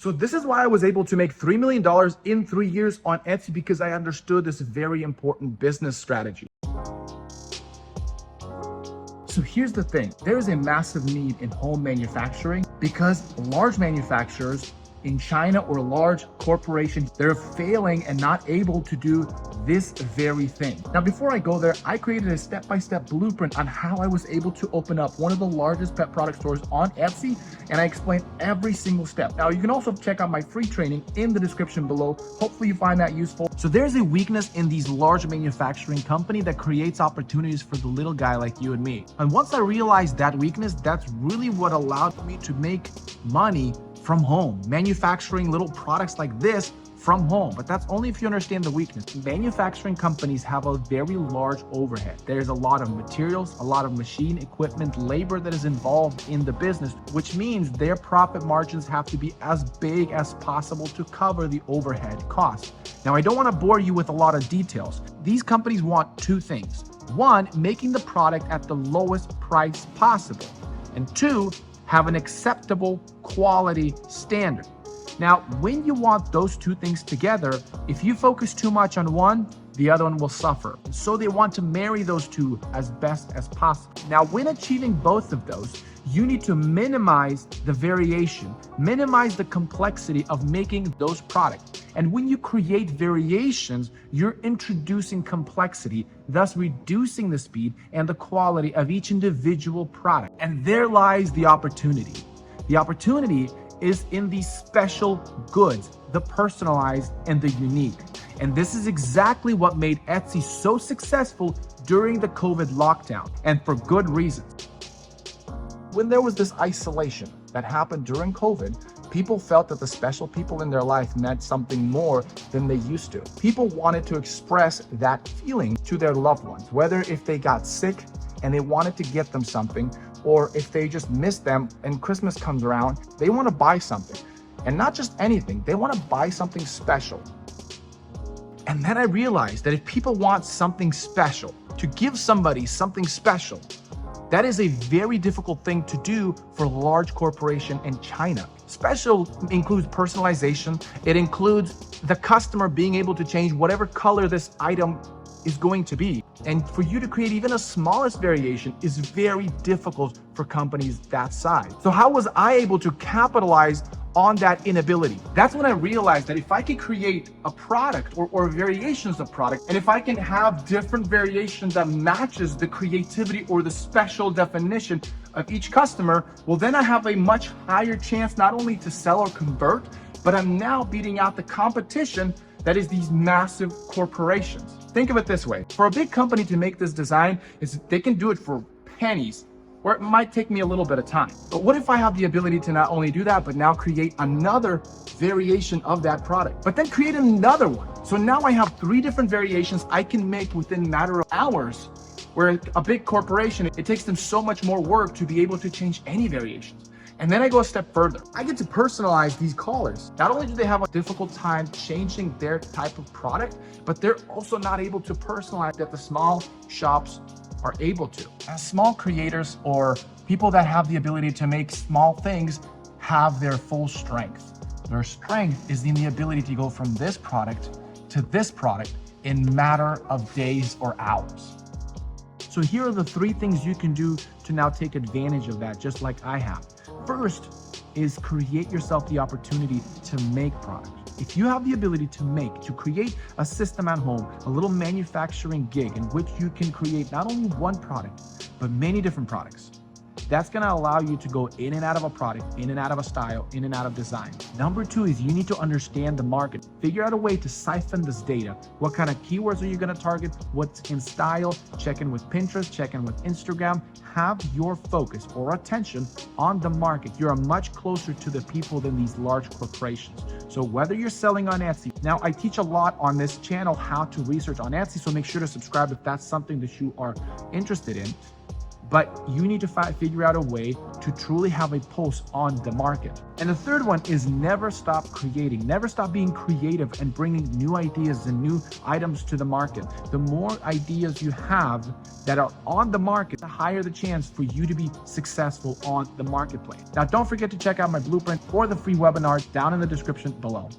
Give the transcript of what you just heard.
So this is why I was able to make $3 million in 3 years on Etsy, because I understood this very important business strategy. So here's the thing, there is a massive need in home manufacturing because large manufacturers in China or large corporations, they're failing and not able to do this very thing. Now, before I go there, I created a step-by-step blueprint on how I was able to open up one of the largest pet product stores on Etsy, and I explained every single step. Now, you can also check out my free training in the description below. Hopefully you find that useful. So there's a weakness in these large manufacturing company that creates opportunities for the little guy like you and me. And once I realized that weakness, that's really what allowed me to make money from home, manufacturing little products like this from home. But that's only if you understand the weakness. Manufacturing companies have a very large overhead. There's a lot of materials, a lot of machine equipment, labor that is involved in the business, which means their profit margins have to be as big as possible to cover the overhead costs. Now, I don't want to bore you with a lot of details. These companies want two things. One, making the product at the lowest price possible. And two, have an acceptable quality standard. Now, when you want those two things together, if you focus too much on one, the other one will suffer. So they want to marry those two as best as possible. Now, when achieving both of those, you need to minimize the variation, minimize the complexity of making those products. And when you create variations, you're introducing complexity, thus reducing the speed and the quality of each individual product. And there lies the opportunity. The opportunity is in the special goods, the personalized and the unique. And this is exactly what made Etsy so successful during the COVID lockdown, and for good reasons. When there was this isolation that happened during COVID, people felt that the special people in their life meant something more than they used to. People wanted to express that feeling to their loved ones, whether if they got sick and they wanted to get them something, or if they just missed them and Christmas comes around, they want to buy something. And not just anything, they want to buy something special. And then I realized that if people want something special, to give somebody something special, that is a very difficult thing to do for a large corporation in China. Special includes personalization. It includes the customer being able to change whatever color this item is going to be. And for you to create even a smallest variation is very difficult for companies that size. So how was I able to capitalize on that inability? That's when I realized that if I can create a product or variations of product, and if I can have different variations that matches the creativity or the special definition of each customer, well, then I have a much higher chance not only to sell or convert, but I'm now beating out the competition that is these massive corporations. Think of it this way. For a big company to make this design, they can do it for pennies, or it might take me a little bit of time. But what if I have the ability to not only do that, but now create another variation of that product, but then create another one? So now I have 3 different variations I can make within a matter of hours, where a big corporation, it takes them so much more work to be able to change any variations. And then I go a step further. I get to personalize these collars. Not only do they have a difficult time changing their type of product, but they're also not able to personalize that the small shops are able to. As small creators or people that have the ability to make small things have their full strength. Their strength is in the ability to go from this product to this product in matter of days or hours. So here are the 3 things you can do to now take advantage of that, just like I have. First is create yourself the opportunity to make products. If you have the ability to create a system at home, a little manufacturing gig in which you can create not only one product, but many different products, that's gonna allow you to go in and out of a product, in and out of a style, in and out of design. Number 2 is you need to understand the market. Figure out a way to siphon this data. What kind of keywords are you gonna target? What's in style? Check in with Pinterest, check in with Instagram. Have your focus or attention on the market. You're much closer to the people than these large corporations. So whether you're selling on Etsy, now I teach a lot on this channel how to research on Etsy, so make sure to subscribe if that's something that you are interested in. but you need to figure out a way to truly have a pulse on the market. And the third one is never stop creating. Never stop being creative and bringing new ideas and new items to the market. The more ideas you have that are on the market, the higher the chance for you to be successful on the marketplace. Now, don't forget to check out my blueprint or the free webinar down in the description below.